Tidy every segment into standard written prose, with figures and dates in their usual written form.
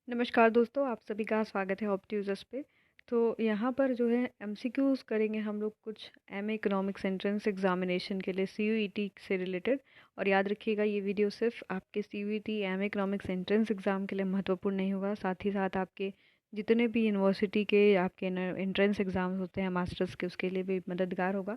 नमस्कार दोस्तों, आप सभी का स्वागत है ऑप्ट्यूजर्स पे। तो यहाँ पर जो है एमसीक्यूज करेंगे हम लोग कुछ एमए इकोनॉमिक्स एंट्रेंस एग्जामिनेशन के लिए सीयूईटी से रिलेटेड। और याद रखिएगा, ये वीडियो सिर्फ आपके CUET MA economics entrance exam के लिए महत्वपूर्ण नहीं होगा, साथ ही साथ आपके जितने भी यूनिवर्सिटी के आपके एंट्रेंस एग्ज़ाम्स होते हैं मास्टर्स के, उसके लिए भी मददगार होगा।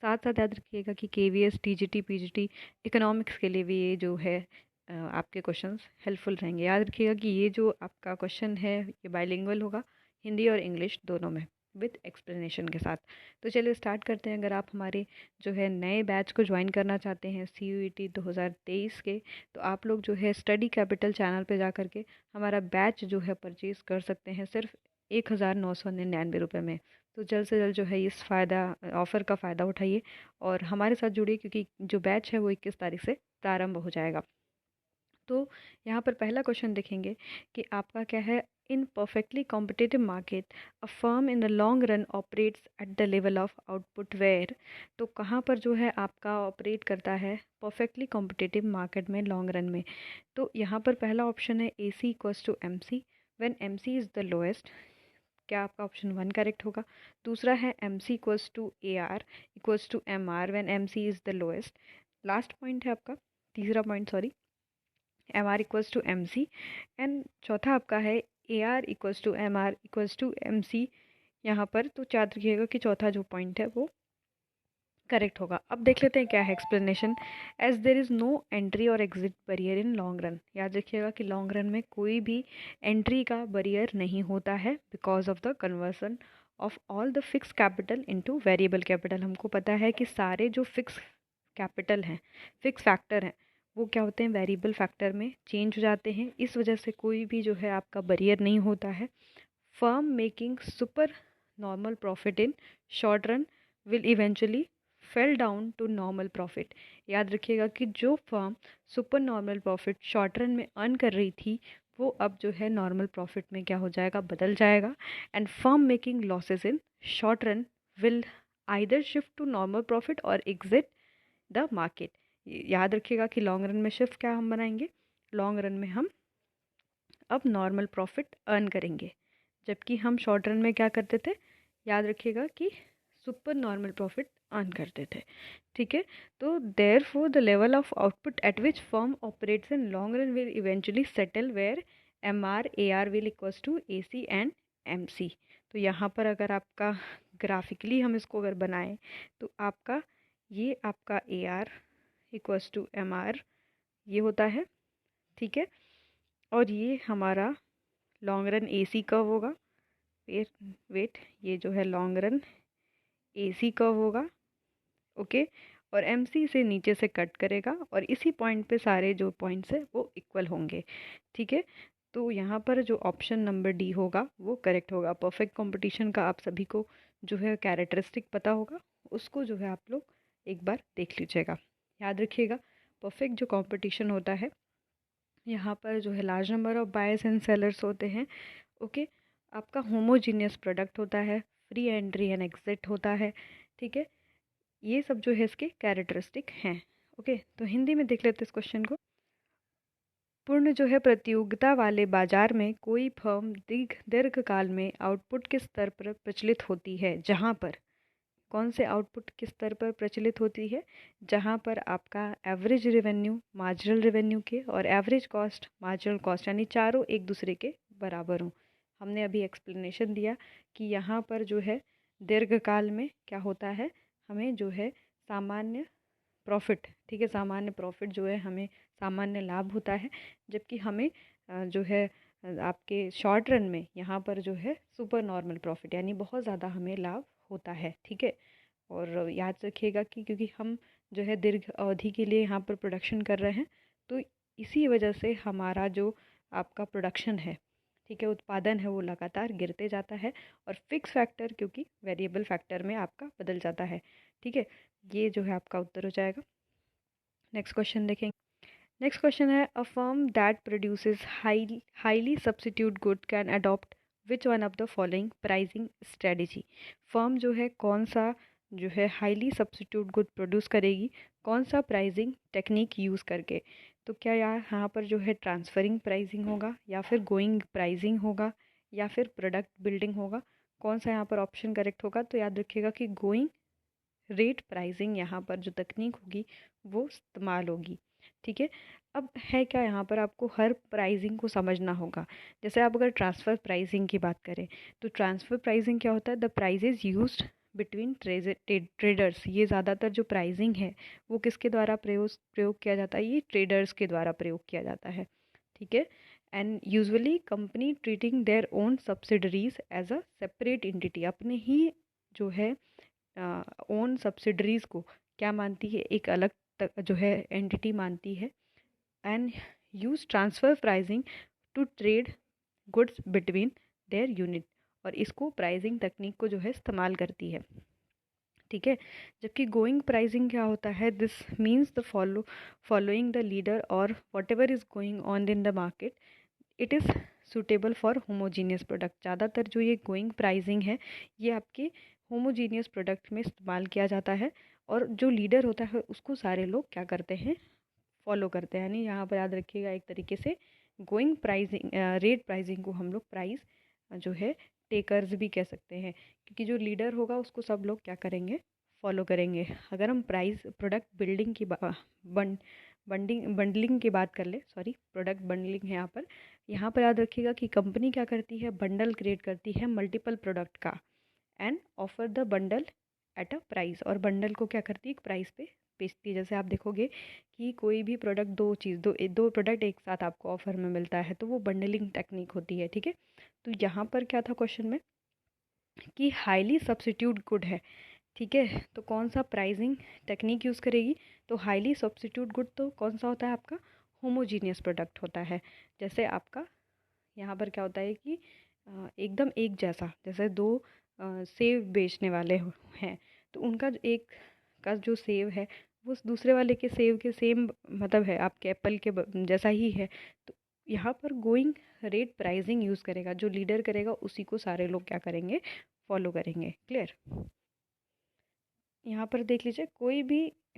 साथ साथ याद रखिएगा कि केवीएस टीजीटी पीजीटी इकोनॉमिक्स के लिए भी ये जो है आपके क्वेश्चंस हेल्पफुल रहेंगे। याद रखिएगा कि ये जो आपका क्वेश्चन है ये बाइलिंगुअल होगा, हिंदी और इंग्लिश दोनों में, विद एक्सप्लेनेशन के साथ। तो चलिए स्टार्ट करते हैं। अगर आप हमारे जो है नए बैच को ज्वाइन करना चाहते हैं सीयूईटी 2023 के, तो आप लोग जो है स्टडी कैपिटल चैनल पे जा करके हमारा बैच जो है परचेज़ कर सकते हैं सिर्फ 1999 रुपये में। तो जल्द से जल्द जो है इस ऑफ़र का फ़ायदा उठाइए और हमारे साथ जुड़िए, क्योंकि जो बैच है वो 21 तारीख से प्रारंभ हो जाएगा। तो यहाँ पर पहला क्वेश्चन देखेंगे कि आपका क्या है। In perfectly competitive market a firm in the long run operates at the level of output where. तो कहाँ पर जो है आपका ऑपरेट करता है परफेक्टली कॉम्पिटिटिव मार्केट में लॉन्ग रन में। तो यहाँ पर पहला ऑप्शन है A C equals to M C when M C is the lowest. क्या आपका ऑप्शन 1 करेक्ट होगा। दूसरा है M C equals to A R equals to M R when M C is the lowest. Last point है आपका, तीसरा point sorry, M R equals to M C. And चौथा आपका है A R equals to M R equals to M C. यहाँ पर तो याद रखिएगा कि चौथा जो पॉइंट है वो करेक्ट होगा। अब देख लेते हैं क्या है explanation. As there is no entry और exit barrier in long run. याद रखिएगा कि लॉन्ग रन में कोई भी एंट्री का बैरियर नहीं होता है because of the conversion of all the fix capital into variable capital. हमको पता है कि सारे जो फिक्स कैपिटल हैं, फिक्स फैक्टर हैं, वो क्या होते हैं, वेरिएबल फैक्टर में चेंज हो जाते हैं। इस वजह से कोई भी जो है आपका बैरियर नहीं होता है। Firm making super normal profit in short run will eventually fail down to normal profit. याद रखिएगा कि जो firm super normal profit short run में अर्न कर रही थी, वो अब जो है नॉर्मल प्रॉफिट में क्या हो जाएगा, बदल जाएगा। And firm making losses in short run will either shift to normal profit और एग्जिट द मार्केट। याद रखिएगा कि लॉन्ग रन में शिफ्ट क्या हम बनाएंगे, लॉन्ग रन में हम अब नॉर्मल प्रॉफिट अर्न करेंगे, जबकि हम शॉर्ट रन में क्या करते थे, याद रखिएगा कि सुपर नॉर्मल प्रॉफिट अर्न करते थे। ठीक है। तो therefore the level of output at which firm operates in long run will eventually settle where M R A R will equals to A C and M C. तो यहाँ पर अगर आपका ग्राफिकली हम इसको अगर बनाएं, तो आपका ये आपका A R equals to M R ये होता है। ठीक है। और ये हमारा long run A C curve होगा। वेट वेट, ये जो है long run A C curve होगा। ओके। और एम सी से नीचे से कट करेगा और इसी पॉइंट पे सारे जो पॉइंट्स है वो इक्वल होंगे। ठीक है। तो यहाँ पर जो ऑप्शन नंबर डी होगा वो करेक्ट होगा। परफेक्ट कंपटीशन का आप सभी को जो है कैरेक्टरिस्टिक पता होगा, उसको जो है आप लोग एक बार देख लीजिएगा। याद रखिएगा, परफेक्ट जो कंपटीशन होता है, यहाँ पर जो है large number of buyers and sellers होते हैं। ओके। आपका होमोजीनियस प्रोडक्ट होता है, फ्री एंट्री एंड एग्जिट होता है। ठीक है। ये सब जो है इसके कैरेक्टरिस्टिक हैं। ओके। तो हिंदी में देख लेते हैं इस क्वेश्चन को। पूर्ण जो है प्रतियोगिता वाले बाजार में कोई फर्म दीर्घकाल में आउटपुट के स्तर पर प्रचलित होती है, जहाँ पर कौन से आउटपुट किस स्तर पर प्रचलित होती है, जहाँ पर आपका एवरेज रेवेन्यू मार्जिनल रेवेन्यू के और एवरेज कॉस्ट मार्जिनल कॉस्ट यानी चारों एक दूसरे के बराबर हों। हमने अभी एक्सप्लेनेशन दिया कि यहाँ पर जो है दीर्घकाल में क्या होता है, हमें जो है सामान्य प्रॉफिट, ठीक है, सामान्य प्रॉफिट जो है हमें सामान्य लाभ होता है, जबकि हमें जो है आपके शॉर्ट रन में यहाँ पर जो है सुपर नॉर्मल प्रॉफिट यानी बहुत ज़्यादा हमें लाभ होता है। ठीक है। और याद रखिएगा कि क्योंकि हम जो है दीर्घ अवधि के लिए यहाँ पर प्रोडक्शन कर रहे हैं, तो इसी वजह से हमारा जो आपका प्रोडक्शन है, ठीक है, उत्पादन है, वो लगातार गिरते जाता है। और फिक्स फैक्टर क्योंकि वेरिएबल फैक्टर में आपका बदल जाता है। ठीक है। ये जो है आपका उत्तर हो जाएगा। नेक्स्ट क्वेश्चन देखेंगे। नेक्स्ट क्वेश्चन है a firm that produces highly substitute good can adopt which one of the following pricing strategy. Firm जो है कौन सा जो है हाईली सब्स्टिट्यूट गुड प्रोड्यूस करेगी, कौन सा प्राइसिंग टेक्निक यूज़ करके। तो क्या यहाँ पर जो है ट्रांसफरिंग प्राइसिंग होगा, या फिर गोइंग प्राइसिंग होगा, या फिर प्रोडक्ट बिल्डिंग होगा? कौन सा यहाँ पर ऑप्शन करेक्ट होगा? तो याद रखिएगा कि गोइंग रेट प्राइसिंग यहाँ पर जो तकनीक होगी वो इस्तेमाल होगी। ठीक है, अब है क्या, यहाँ पर आपको हर प्राइसिंग को समझना होगा। जैसे आप अगर ट्रांसफ़र प्राइसिंग की बात करें तो ट्रांसफ़र प्राइसिंग क्या होता है? The price is used between traders. ये ज़्यादातर जो प्राइसिंग है वो किसके द्वारा प्रयोग किया जाता है? ये ट्रेडर्स के द्वारा प्रयोग किया जाता है। ठीक है, and usually company treating their own subsidiaries as a separate entity, अपने ही जो है ओन सब्सिडरीज को क्या मानती है? एक अलग जो है एंटिटी मानती है। And use transfer pricing to trade goods between their unit, और इसको प्राइसिंग तकनीक को जो है इस्तेमाल करती है। ठीक है, जबकि गोइंग प्राइसिंग क्या होता है? This means the following the leader और whatever is going on in the market it is suitable for homogeneous product. ज़्यादातर जो ये गोइंग प्राइसिंग है ये आपके होमोजीनियस प्रोडक्ट में इस्तेमाल किया जाता है, और जो लीडर होता है उसको सारे लोग क्या करते हैं? फॉलो करते हैं। यानी यहाँ पर याद रखिएगा एक तरीके से गोइंग प्राइसिंग रेट प्राइसिंग को हम लोग प्राइस जो है टेकर्स भी कह सकते हैं, क्योंकि जो लीडर होगा उसको सब लोग क्या करेंगे? फॉलो करेंगे। अगर हम प्राइस प्रोडक्ट बिल्डिंग की बंडलिंग की बात कर ले, सॉरी प्रोडक्ट बंडलिंग है यहाँ पर याद रखिएगा कि कंपनी क्या करती है? बंडल क्रिएट करती है मल्टीपल प्रोडक्ट का, and offer the bundle at a price, और बंडल को क्या करती है? एक प्राइस पे बेचती है। जैसे आप देखोगे कि कोई भी प्रोडक्ट दो प्रोडक्ट एक साथ आपको ऑफर में मिलता है तो वो बंडलिंग टेक्निक होती है। ठीक है, तो यहाँ पर क्या था क्वेश्चन में कि हाईली सब्स्टिट्यूट गुड है। ठीक है, तो कौन सा प्राइसिंग टेक्निक यूज़ करेगी? तो हाईली सब्स्टिट्यूट गुड तो कौन सा होता है आपका? होमोजीनियस प्रोडक्ट होता है। जैसे आपका यहाँ पर क्या होता है कि एकदम एक जैसा, जैसे दो सेब बेचने वाले हैं तो उनका एक का जो सेब है वो दूसरे वाले के सेब के सेम मतलब है, आपके एप्पल के जैसा ही है। तो यहाँ पर गोइंग रेट प्राइसिंग यूज़ करेगा, जो लीडर करेगा उसी को सारे लोग क्या करेंगे? फॉलो करेंगे। क्लियर? यहाँ पर देख लीजिए,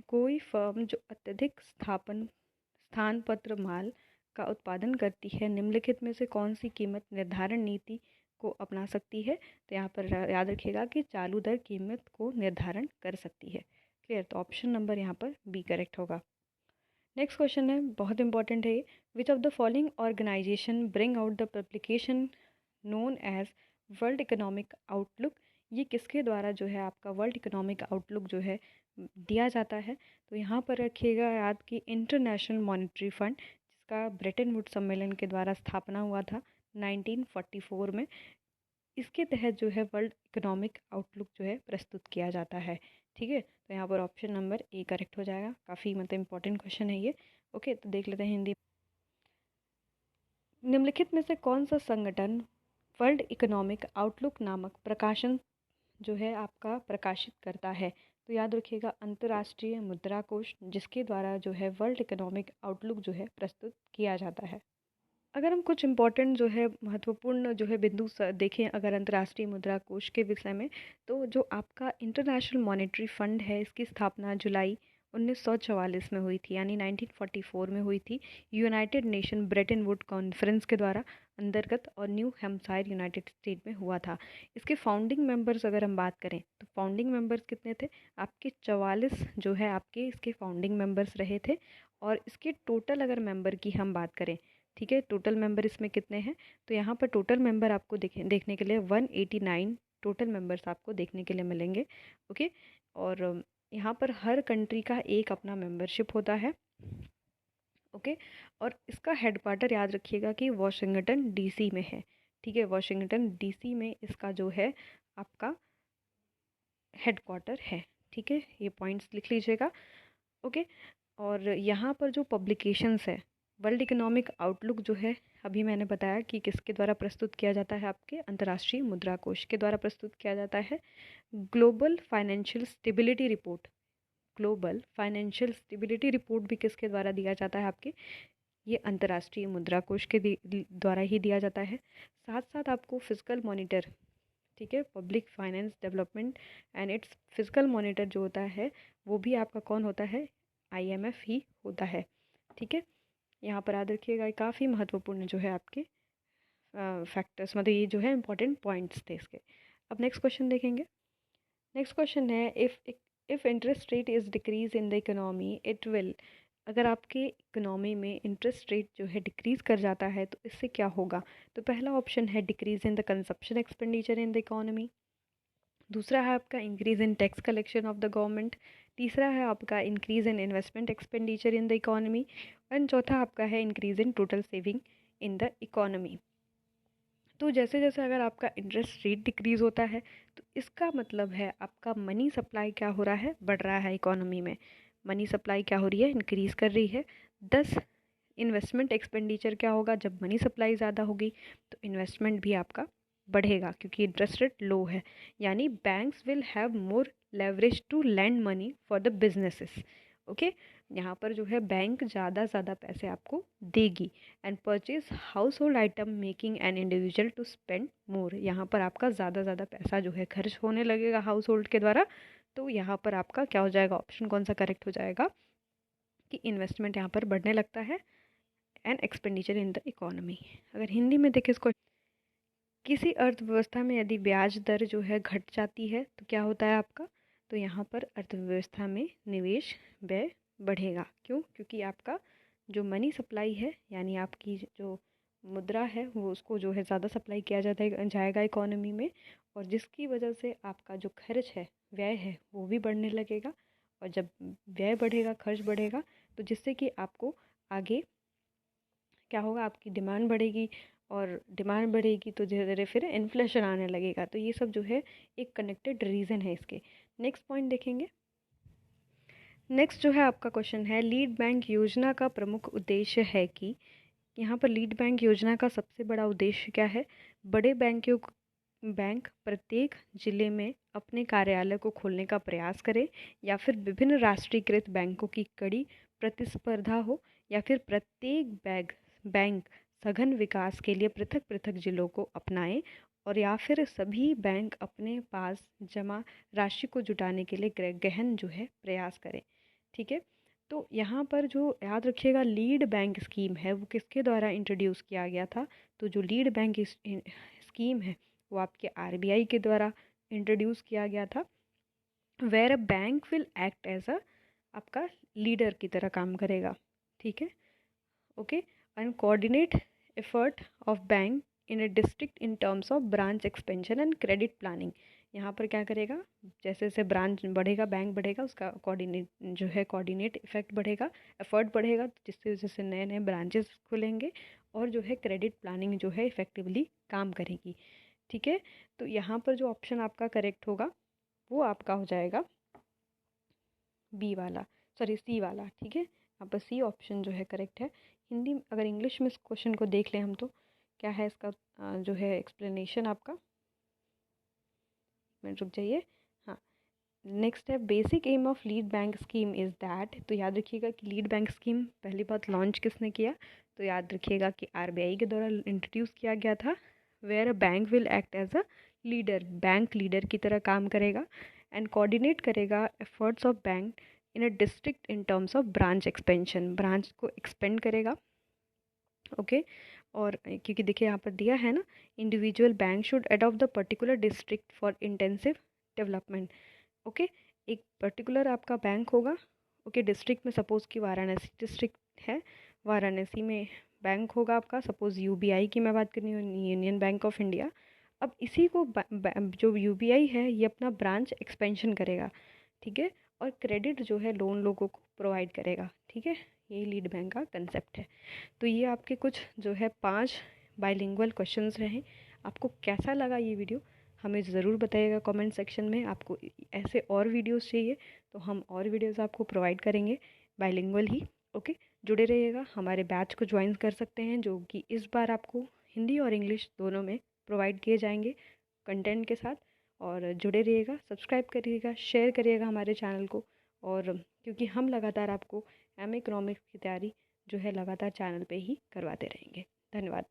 कोई फर्म जो अत्यधिक स्थान पत्र माल का उत्पादन करती है निम्नलिखित में से कौन सी कीमत निर्धारण नीति को अपना सकती है? तो यहाँ पर याद रखिएगा कि चालू दर कीमत को निर्धारण कर सकती है। क्लियर? तो ऑप्शन नंबर यहाँ पर बी करेक्ट होगा। नेक्स्ट क्वेश्चन है, बहुत इंपॉर्टेंट है ये। Which of the following organisation bring out the publication known as world economic outlook? ये किसके द्वारा जो है आपका वर्ल्ड इकोनॉमिक आउटलुक जो है दिया जाता है? तो यहाँ पर रखिएगा याद कि इंटरनेशनल मॉनेटरी फंड, जिसका ब्रेटन वुड सम्मेलन के द्वारा स्थापना हुआ था 1944 में, इसके तहत जो है वर्ल्ड इकोनॉमिक आउटलुक जो है प्रस्तुत किया जाता है। ठीक है, तो यहाँ पर ऑप्शन नंबर ए करेक्ट हो जाएगा। काफ़ी मतलब इंपॉर्टेंट क्वेश्चन है ये। ओके, तो देख लेते हैं हिंदी। निम्नलिखित में से कौन सा संगठन वर्ल्ड इकोनॉमिक आउटलुक नामक प्रकाशन जो है आपका प्रकाशित करता है? तो याद रखिएगा अंतर्राष्ट्रीय मुद्रा कोष, जिसके द्वारा जो है वर्ल्ड इकोनॉमिक आउटलुक जो है प्रस्तुत किया जाता है। अगर हम कुछ इम्पोर्टेंट जो है महत्वपूर्ण जो है बिंदु देखें अगर अंतर्राष्ट्रीय मुद्रा कोष के विषय में, तो जो आपका इंटरनेशनल मॉनेटरी फंड है इसकी स्थापना जुलाई 1944 में हुई थी, यानी 1944 में हुई थी, United nation Brayton would conference के द्वारा अंतर्गत, और न्यू हैम्पशायर यूनाइटेड स्टेट में हुआ था। इसके फाउंडिंग मेंबर्स अगर हम बात करें तो फाउंडिंग मेंबर्स कितने थे? आपके 44 जो है आपके इसके फाउंडिंग मेंबर्स रहे थे। और इसके टोटल अगर मेंबर की हम बात करें, ठीक है, टोटल मेंबर इसमें कितने हैं? तो यहाँ पर टोटल मेंबर आपको देखने के लिए 189 टोटल मेंबर्स आपको देखने के लिए मिलेंगे। ओके, और यहाँ पर हर कंट्री का एक अपना मेंबरशिप होता है। ओके, और इसका हेडक्वार्टर याद रखिएगा कि वॉशिंगटन डीसी में है। ठीक है, वॉशिंगटन डीसी में इसका जो है आपका हेडक्वार्टर है। ठीक है, ये पॉइंट्स लिख लीजिएगा। ओके, और यहाँ पर जो पब्लिकेशंस है वर्ल्ड इकोनॉमिक आउटलुक जो है, अभी मैंने बताया कि किसके द्वारा प्रस्तुत किया जाता है? आपके अंतर्राष्ट्रीय मुद्रा कोष के द्वारा प्रस्तुत किया जाता है। Global financial stability report, global financial stability report भी किसके द्वारा दिया जाता है? आपके ये अंतर्राष्ट्रीय मुद्रा कोष के द्वारा ही दिया जाता है। साथ साथ आपको फिजिकल मॉनिटर, ठीक है, public finance development and it's physical monitor जो होता है वो भी आपका कौन होता है? IMF ही होता है। ठीक है, यहाँ पर याद रखिएगा, काफ़ी महत्वपूर्ण जो है आपके फैक्टर्स, मतलब ये जो है इंपॉर्टेंट पॉइंट्स थे इसके। अब नेक्स्ट क्वेश्चन देखेंगे। नेक्स्ट क्वेश्चन है, if interest rate is decrease in the economy it will, अगर आपके इकोनॉमी में इंटरेस्ट रेट जो है डिक्रीज़ कर जाता है तो इससे क्या होगा। तो पहला ऑप्शन है decrease in the consumption expenditure in the economy, दूसरा है आपका increase in tax collection of the government, तीसरा है आपका increase in investment expenditure in the economy, and चौथा आपका है increase in total saving in the economy. तो जैसे जैसे अगर आपका इंटरेस्ट रेट डिक्रीज़ होता है तो इसका मतलब है आपका मनी सप्लाई क्या हो रहा है, बढ़ रहा है इकोनॉमी में। मनी सप्लाई क्या हो रही है, इंक्रीज़ कर रही है। 10 इन्वेस्टमेंट एक्सपेंडिचर क्या होगा, जब मनी सप्लाई ज़्यादा होगी तो इन्वेस्टमेंट भी आपका बढ़ेगा क्योंकि इंटरेस्ट रेट लो है, यानी banks will have more leverage to lend money for the businesses. Okay, यहाँ पर जो है बैंक ज़्यादा पैसे आपको देगी। And purchase household item making an individual to spend more, यहाँ पर आपका ज़्यादा पैसा जो है खर्च होने लगेगा हाउस होल्ड के द्वारा। तो यहाँ पर आपका क्या हो जाएगा, ऑप्शन कौन सा करेक्ट हो जाएगा कि इन्वेस्टमेंट यहाँ पर बढ़ने लगता है and expenditure in the economy. अगर हिंदी में देखें इसको, किसी अर्थव्यवस्था में यदि ब्याज दर जो है घट जाती है तो क्या होता है आपका, तो यहाँ पर अर्थव्यवस्था में निवेश व्यय बढ़ेगा। क्यों, क्योंकि आपका जो मनी सप्लाई है यानी आपकी जो मुद्रा है वो उसको जो है ज़्यादा सप्लाई किया जाएगा इकोनॉमी में, और जिसकी वजह से आपका जो खर्च है, व्यय है, वो भी बढ़ने लगेगा। और जब व्यय बढ़ेगा, खर्च बढ़ेगा, तो जिससे कि आपको आगे क्या होगा, आपकी डिमांड बढ़ेगी, और डिमांड बढ़ेगी तो धीरे धीरे फिर इन्फ्लेशन आने लगेगा। तो ये सब जो है एक कनेक्टेड रीज़न है इसके। नेक्स्ट पॉइंट देखेंगे। नेक्स्ट जो है आपका क्वेश्चन है, लीड बैंक योजना का प्रमुख उद्देश्य है कि, यहाँ पर लीड बैंक योजना का सबसे बड़ा उद्देश्य क्या है, बड़े बैंक प्रत्येक जिले में अपने कार्यालय को खोलने का प्रयास करें, या फिर विभिन्न राष्ट्रीयकृत बैंकों की कड़ी प्रतिस्पर्धा हो, या फिर प्रत्येक बैंक सघन विकास के लिए पृथक पृथक जिलों को अपनाएं, और या फिर सभी बैंक अपने पास जमा राशि को जुटाने के लिए गहन जो है प्रयास करें। ठीक है, तो यहाँ पर जो याद रखिएगा लीड बैंक स्कीम है वो किसके द्वारा इंट्रोड्यूस किया गया था, तो जो लीड बैंक स्कीम है वो आपके आरबीआई के द्वारा इंट्रोड्यूस किया गया था। Where a bank will act as a, आपका लीडर की तरह काम करेगा। ठीक है, okay, and coordinate effort of bank in a district in terms of branch expansion and credit planning. यहाँ पर क्या करेगा, जैसे जैसे ब्रांच बढ़ेगा, बैंक बढ़ेगा, उसका कोऑर्डिनेट इफेक्ट बढ़ेगा, एफर्ट बढ़ेगा, जिससे जैसे नए नए ब्रांचेस खुलेंगे और जो है क्रेडिट प्लानिंग जो है इफेक्टिवली काम करेगी। ठीक है, तो यहाँ पर जो ऑप्शन आपका करेक्ट होगा वो आपका हो जाएगा बी वाला, सॉरी सी वाला। ठीक है, यहाँ पर सी ऑप्शन जो है करेक्ट है। हिंदी, अगर इंग्लिश में इस क्वेश्चन को देख लें हम तो क्या है इसका जो है एक्सप्लेनेशन आपका, मिनट रुक जाइए। हाँ, नेक्स्ट है, basic aim of lead bank scheme is that, तो याद रखिएगा कि लीड बैंक स्कीम पहली बात लॉन्च किसने किया, तो याद रखिएगा कि आरबीआई के द्वारा इंट्रोड्यूस किया गया था। Where a bank will act as a leader, bank leader की तरह काम करेगा एंड कोऑर्डिनेट करेगा efforts of bank in a district in terms of branch expansion, branch को एक्सपेंड करेगा। ओके, और क्योंकि देखिए यहाँ पर दिया है ना, individual bank should adopt the particular district for intensive development. Okay, एक पर्टिकुलर आपका बैंक होगा। ओके, डिस्ट्रिक्ट में सपोज़ कि वाराणसी डिस्ट्रिक्ट है, वाराणसी में बैंक होगा आपका, सपोज़ यूबीआई की मैं बात कर रही हूँ, यूनियन बैंक ऑफ इंडिया। अब इसी को जो यूबीआई है ये अपना ब्रांच एक्सपेंशन करेगा। ठीक है, और क्रेडिट जो है लोन लोगों को प्रोवाइड करेगा। ठीक है, यही लीड बैंक का कंसेप्ट है। तो ये आपके कुछ जो है 5 बाइलिंगुअल क्वेश्चंस रहे। आपको कैसा लगा ये वीडियो हमें ज़रूर बताइएगा कमेंट सेक्शन में। आपको ऐसे और वीडियोस चाहिए तो हम और वीडियोस आपको प्रोवाइड करेंगे बाइलिंगुअल ही। ओके, जुड़े रहिएगा, हमारे बैच को ज्वाइन कर सकते हैं जो कि इस बार आपको हिंदी और इंग्लिश दोनों में प्रोवाइड किए जाएंगे कंटेंट के साथ। और जुड़े रहिएगा, सब्सक्राइब करिएगा, शेयर करिएगा हमारे चैनल को। और क्योंकि हम लगातार आपको इकोनॉमिक्स की तैयारी जो है लगातार चैनल पे ही करवाते रहेंगे। धन्यवाद।